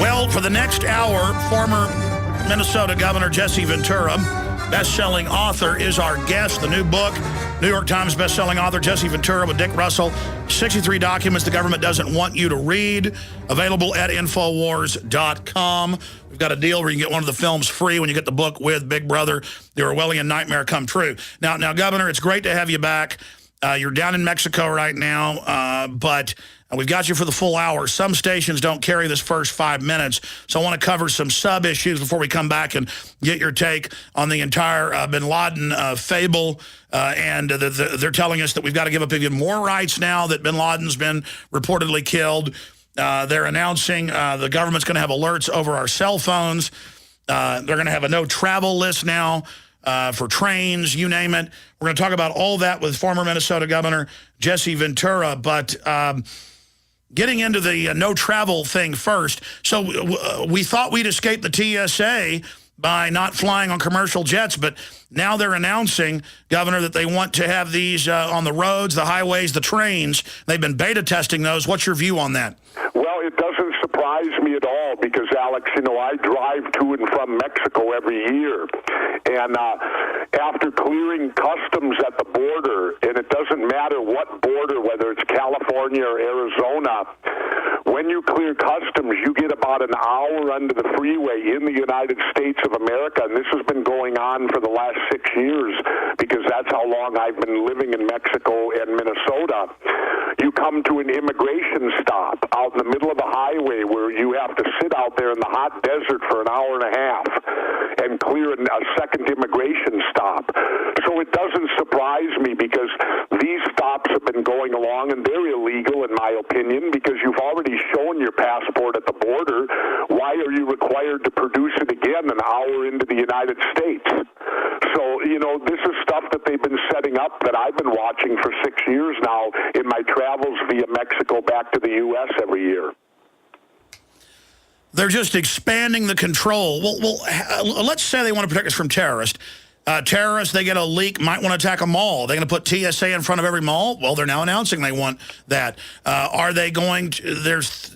Well, for the next hour, former Minnesota Governor Jesse Ventura, best-selling author, is our guest. The new book, New York Times best-selling author Jesse Ventura with Dick Russell, 63 documents the government doesn't want you to read, available at Infowars.com. We've got a deal where you can get one of the films free when you get the book with Big Brother, The Orwellian Nightmare Come True. Now, Governor, it's great to have you back. You're down in Mexico right now, but we've got you for the full hour. Some stations don't carry this first 5 minutes, so I want to cover some sub-issues before we come back and get your take on the entire bin Laden fable. And they're telling us that we've got to give up even more rights now that bin Laden's been reportedly killed. They're announcing the government's going to have alerts over our cell phones. They're going to have a no-travel list now. For trains, you name it. We're going to talk about all that with former Minnesota Governor Jesse Ventura. But getting into the no-travel thing first. So we thought we'd escape the TSA by not flying on commercial jets, but now they're announcing, Governor, that they want to have these on the roads, the highways, the trains. They've been beta testing those. What's your view on that? Well, it doesn't surprise me at all because, Alex, you know, I drive to and from Mexico every year. And after clearing customs at the border, and it doesn't matter what border, whether it's California or Arizona, when you clear customs, you get about an hour under the freeway in the United States of America. And this has been going on for the last 6 years because that's how long I've been living in Mexico and Minnesota. You come to an immigration stop out in the middle of the highway where you have to sit out there in the hot desert for an hour and a half and clear a second immigration stop. So it doesn't surprise me because these stops have been going along and they're illegal in my opinion because you've already shown your passport at the border. Why are you required to produce it again an hour into the United States? So, you know, this is stuff that they've been setting up that I've been watching for 6 years now in my travels via Mexico back to the U.S. every year. They're just expanding the control. Well, let's say they want to protect us from terrorists. Terrorists, they get a leak, might want to attack a mall. They're going to put TSA in front of every mall? Well, they're now announcing they want that. Are they going to, there's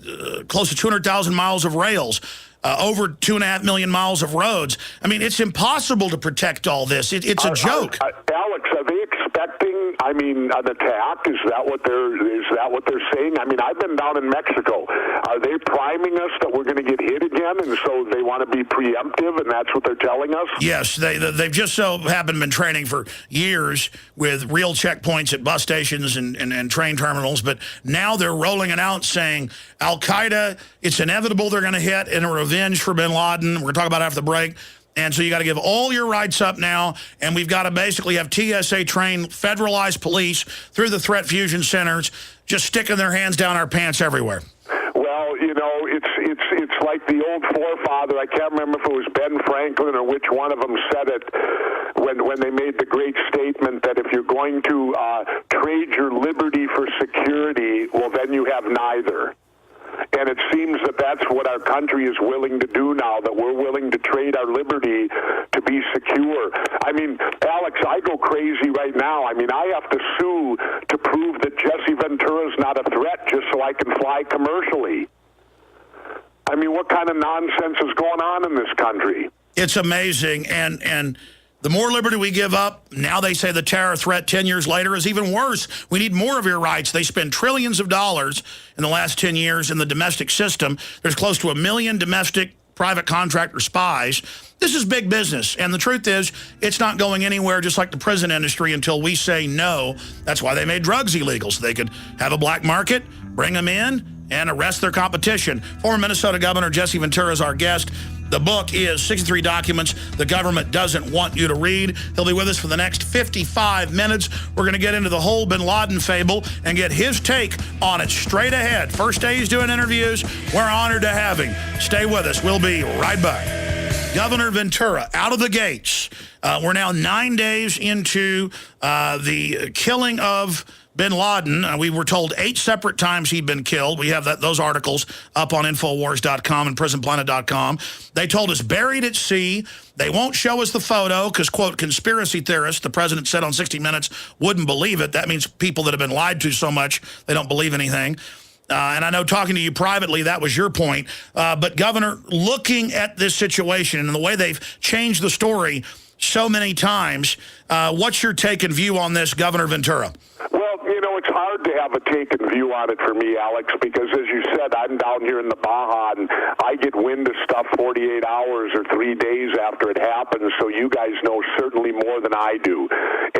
close to 200,000 miles of rails, over 2.5 million miles of roads. I mean, it's impossible to protect all this. It's a joke. Alex, are they expecting, I mean, an attack? Is that what they're saying? I mean, I've been down in Mexico. Are they priming us that we're going to get hit again, and so they want to be preemptive, and that's what they're telling us? Yes, they've just so happened been training for years with real checkpoints at bus stations and train terminals, but now they're rolling it out saying Al-Qaeda, it's inevitable they're going to hit in a revenge for bin Laden. We're going to talk about it after the break. And so you got to give all your rights up now, and we've got to basically have TSA-trained, federalized police through the threat fusion centers just sticking their hands down our pants everywhere. Well, you know, it's like the old forefather. I can't remember if it was Ben Franklin or which one of them said it when they made the great statement that if you're going to trade your liberty for security, well, then you have neither. And it seems that that's what our country is willing to do now, that we're willing to trade our liberty to be secure. I mean, Alex, I go crazy right now. I mean, I have to sue to prove that Jesse Ventura is not a threat just so I can fly commercially. I mean, what kind of nonsense is going on in this country? It's amazing, and the more liberty we give up, now they say the terror threat 10 years later is even worse. We need more of your rights. They spend trillions of dollars in the last 10 years in the domestic system. There's close to 1 million domestic private contractor spies. This is big business, and the truth is it's not going anywhere just like the prison industry until we say no. That's why they made drugs illegal, so they could have a black market, bring them in, and arrest their competition. Former Minnesota Governor Jesse Ventura is our guest. The book is 63 documents the government doesn't want you to read. He'll be with us for the next 55 minutes. We're going to get into the whole bin Laden fable and get his take on it straight ahead. First day he's doing interviews. We're honored to have him. Stay with us. We'll be right back. Governor Ventura, out of the gates. We're now 9 days into the killing of bin Laden. We were told 8 separate times he'd been killed. We have those articles up on Infowars.com and PrisonPlanet.com. They told us buried at sea. They won't show us the photo because, quote, conspiracy theorists, the president said on 60 Minutes, wouldn't believe it. That means people that have been lied to so much they don't believe anything. And I know talking to you privately, that was your point. But, Governor, looking at this situation and the way they've changed the story so many times, what's your take and view on this, Governor Ventura? Well, you know, it's hard to have a taken view on it for me, Alex, because as you said, I'm down here in the Baja, and I get wind of stuff 48 hours or 3 days after it happens, so you guys know certainly more than I do.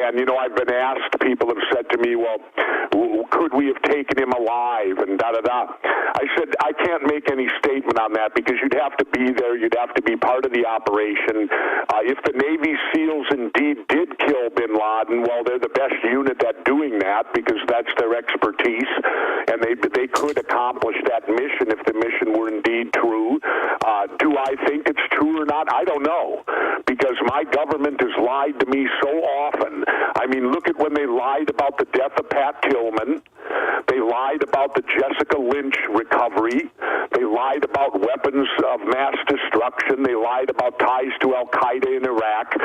And, you know, I've been asked, people have said to me, well, could we have taken him alive, and da-da-da. I said, I can't make any statement on that because you'd have to be there, you'd have to be part of the operation. If the Navy SEALs indeed did kill bin Laden, well, they're the best unit at doing that because that's their expertise, and they could accomplish that mission if the mission were indeed true. Do I think it's true or not? I don't know, because my government has lied to me so often. I mean, look at when they lied about the death of Pat Tillman. They lied about the Jessica Lynch recovery. They lied about weapons of mass destruction. They lied about ties to Al-Qaeda in Iraq.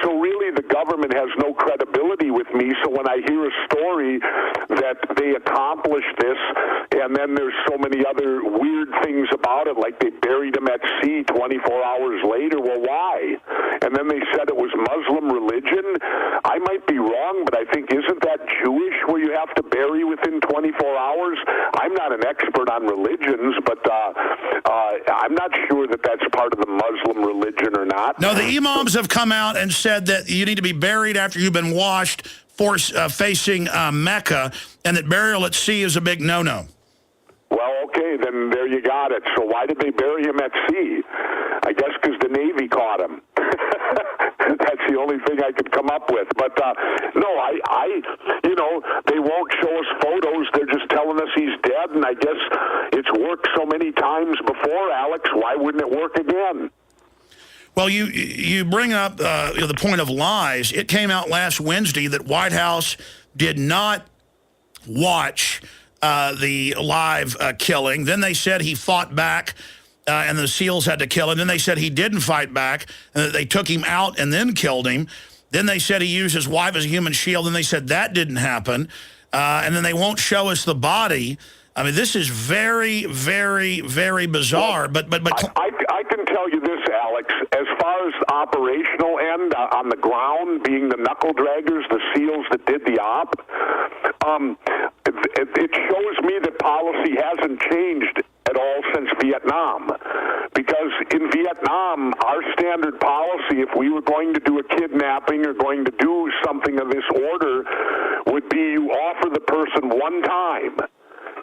So really the government has no credibility with me. So when I hear a story that they accomplished this, and then there's so many other weird things about it, like they buried him at sea 24 hours later, well, why? And then they said it was Muslim religion. I might be wrong, but I think, isn't that Jewish where you have to bury within 24 hours? I'm not an expert on religions, but I'm not sure that that's part of the Muslim religion or not. No, the imams have come out and said that you need to be buried after you've been washed for facing Mecca, and that burial at sea is a big no-no. Well, okay, then there you got it. So why did they bury him at sea? I guess because the Navy caught him. That's the only thing I could come up with. But, no, you know, they won't show us photos. They're just telling us he's dead, and I guess it's worked so many times before, Alex. Why wouldn't it work again? Well, you bring up the point of lies. It came out last Wednesday that White House did not watch the live killing. Then they said he fought back and the SEALs had to kill him. Then they said he didn't fight back and that they took him out and then killed him. Then they said he used his wife as a human shield. And they said that didn't happen. And then they won't show us the body. I mean, this is very, very, very bizarre. But I can tell you this, Alex. As far as the operational end on the ground, being the knuckle draggers, the SEALs that did the op, it shows me that policy hasn't changed at all since Vietnam. Because in Vietnam, our standard policy, if we were going to do a kidnapping or going to do something of this order, would be you offer the person one time.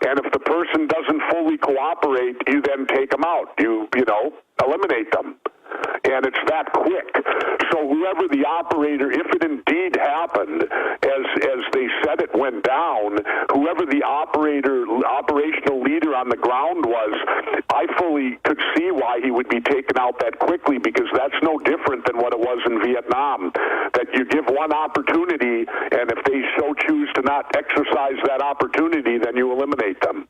And if the person doesn't fully cooperate, you then take them out. You know, eliminate them. And it's that quick. So whoever the operator, if it indeed happened, as they said it went down, whoever the operational leader on the ground was, I fully could see why he would be taken out that quickly, because that's no different than what it was in Vietnam. That you give one opportunity, and if they so choose to not exercise that opportunity, then you eliminate them.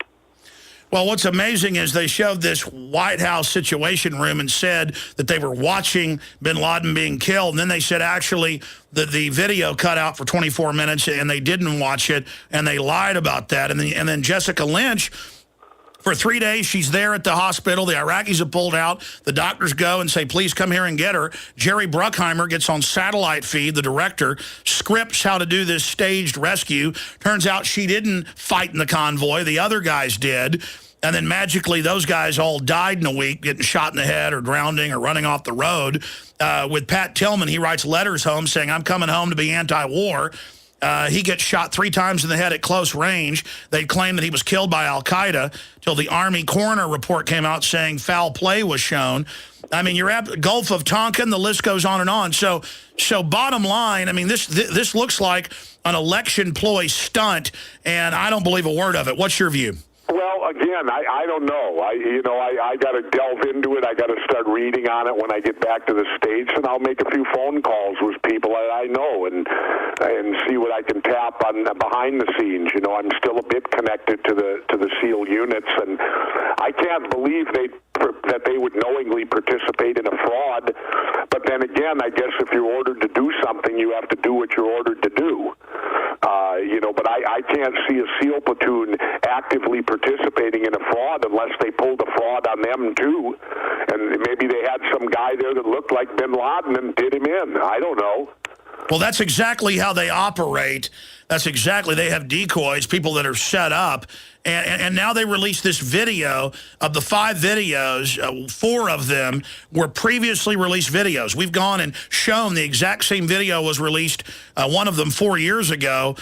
Well, what's amazing is they showed this White House Situation Room and said that they were watching bin Laden being killed. And then they said, actually, the video cut out for 24 minutes and they didn't watch it, and they lied about that. And then Jessica Lynch, for 3 days, she's there at the hospital. The Iraqis have pulled out. The doctors go and say, please come here and get her. Jerry Bruckheimer gets on satellite feed, the director, scripts how to do this staged rescue. Turns out she didn't fight in the convoy. The other guys did. And then magically, those guys all died in a week, getting shot in the head or drowning or running off the road. With Pat Tillman, he writes letters home saying, I'm coming home to be anti-war. He gets shot 3 times in the head at close range. They claim that he was killed by Al-Qaeda till the Army coroner report came out saying foul play was shown. I mean, you're at Gulf of Tonkin, the list goes on and on. So bottom line, I mean, this looks like an election ploy stunt, and I don't believe a word of it. What's your view? Well, again, I don't know. I got to delve into it. I got to start reading on it when I get back to the States, and I'll make a few phone calls with people that I know and see what I can tap on behind the scenes. You know, I'm still a bit connected to the SEAL units, and I can't believe that they would knowingly participate in a fraud. But then again, I guess if you're ordered to do something, you have to do what you're ordered to do. But I can't see a SEAL platoon actively participating unless they pulled a fraud on them too. And maybe they had some guy there that looked like bin Laden and did him in. I don't know. Well, that's exactly how they operate. That's exactly, they have decoys, people that are set up. And now they released this video of the 5 videos. 4 of them were previously released videos. We've gone and shown the exact same video was released, one of them 4 years ago,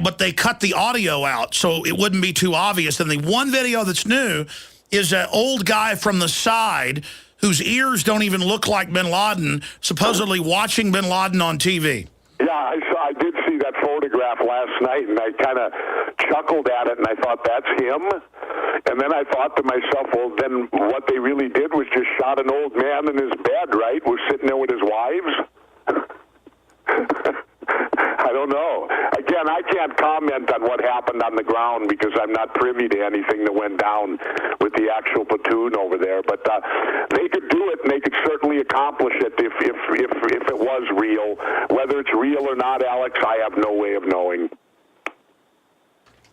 but they cut the audio out so it wouldn't be too obvious. And the one video that's new is an old guy from the side whose ears don't even look like bin Laden, supposedly watching bin Laden on TV. Yeah, I did see that photograph last night, and I kind of chuckled at it, and I thought, that's him? And then I thought to myself, well, then what they really did was just shot an old man in his bed, right? Was sitting there with his wives? I don't know. Again, I can't comment on what happened on the ground because I'm not privy to anything that went down with the actual platoon over there. But they could do it, and they could certainly accomplish it if it was real. Whether it's real or not, Alex, I have no way of knowing.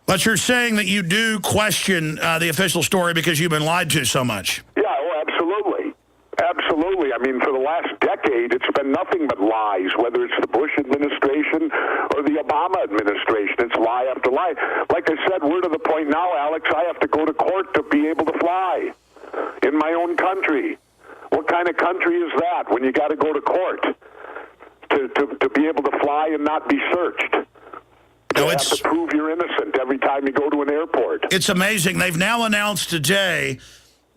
But you're saying that you do question the official story because you've been lied to so much. Yeah, oh, absolutely. Absolutely. I mean, for the last decade, it's been nothing but lies, whether it's the Bush administration or the Obama administration. It's lie after lie. Like I said, we're to the point now, Alex, I have to go to court to be able to fly in my own country. What kind of country is that when you got to go to court to be able to fly and not be searched? You have to prove you're innocent every time you go to an airport. It's amazing. They've now announced today,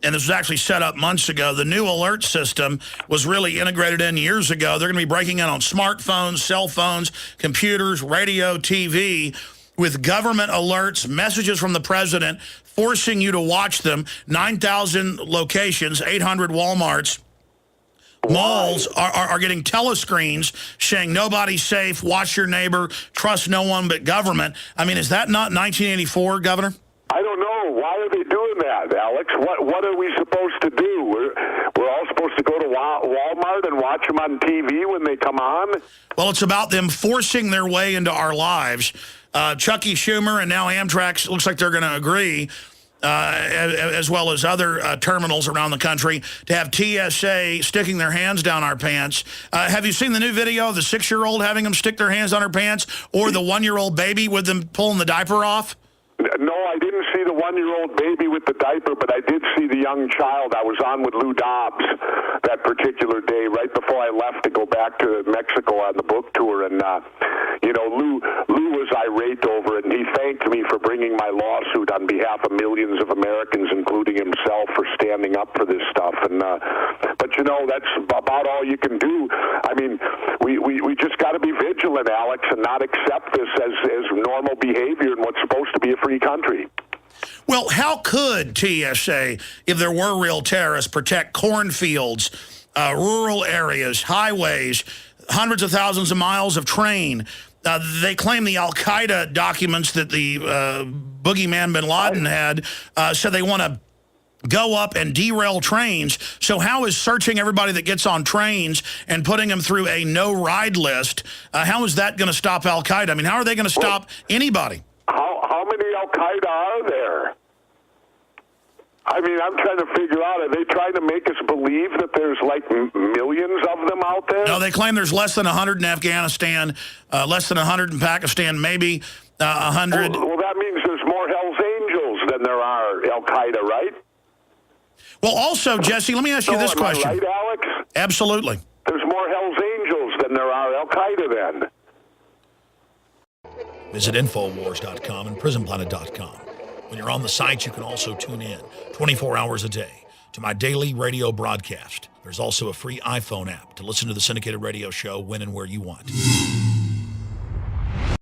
and this was actually set up months ago, the new alert system was really integrated in years ago. They're going to be breaking in on smartphones, cell phones, computers, radio, TV, with government alerts, messages from the president, forcing you to watch them. 9,000 locations, 800 Walmarts. Malls are getting telescreens saying nobody's safe, watch your neighbor, trust no one but government. I mean, is that not 1984, Governor? I don't know. Why are they doing that, Alex? What are we supposed to do? We're all supposed to go to Walmart and watch them on TV when they come on? Well, it's about them forcing their way into our lives. Chucky Schumer and now Amtrak looks like they're going to agree, as well as other terminals around the country, to have TSA sticking their hands down our pants. Have you seen the new video of the 6-year-old having them stick their hands on her pants, or the 1-year-old baby with them pulling the diaper off? No, I didn't see the 1-year-old baby with the diaper, but I did see the young child. I was on with Lou Dobbs that particular day, right before I left to go back to Mexico on the book tour. And, you know, Lou was irate over it, and he thanked me for bringing my lawsuit on behalf of millions of Americans, including himself, for standing up for this stuff. And but, you know, that's about all you can do. I mean, we just got to be vigilant, Alex, and not accept this as normal behavior in what's supposed to be a free country. Well, how could TSA, if there were real terrorists, protect cornfields, rural areas, highways, hundreds of thousands of miles of train? They claim the al-Qaeda documents that the boogeyman bin Laden had said they want to go up and derail trains. So how is searching everybody that gets on trains and putting them through a no-ride list, how is that going to stop al-Qaeda? I mean, how are they going to stop anybody? How many al-Qaeda are there? I mean, I'm trying to figure out, are they trying to make us believe that there's like millions of them out there? No, they claim there's less than 100 in Afghanistan, less than 100 in Pakistan, maybe 100. Well, that means there's more Hells Angels than there are al-Qaeda, right? Well, also, Jesse, let me ask you this question. Am I right, Alex? Absolutely. There's more Hells Angels than there are al-Qaeda then. Visit Infowars.com and PrisonPlanet.com. When you're on the site, you can also tune in 24 hours a day to my daily radio broadcast. There's also a free iPhone app to listen to the syndicated radio show when and where you want.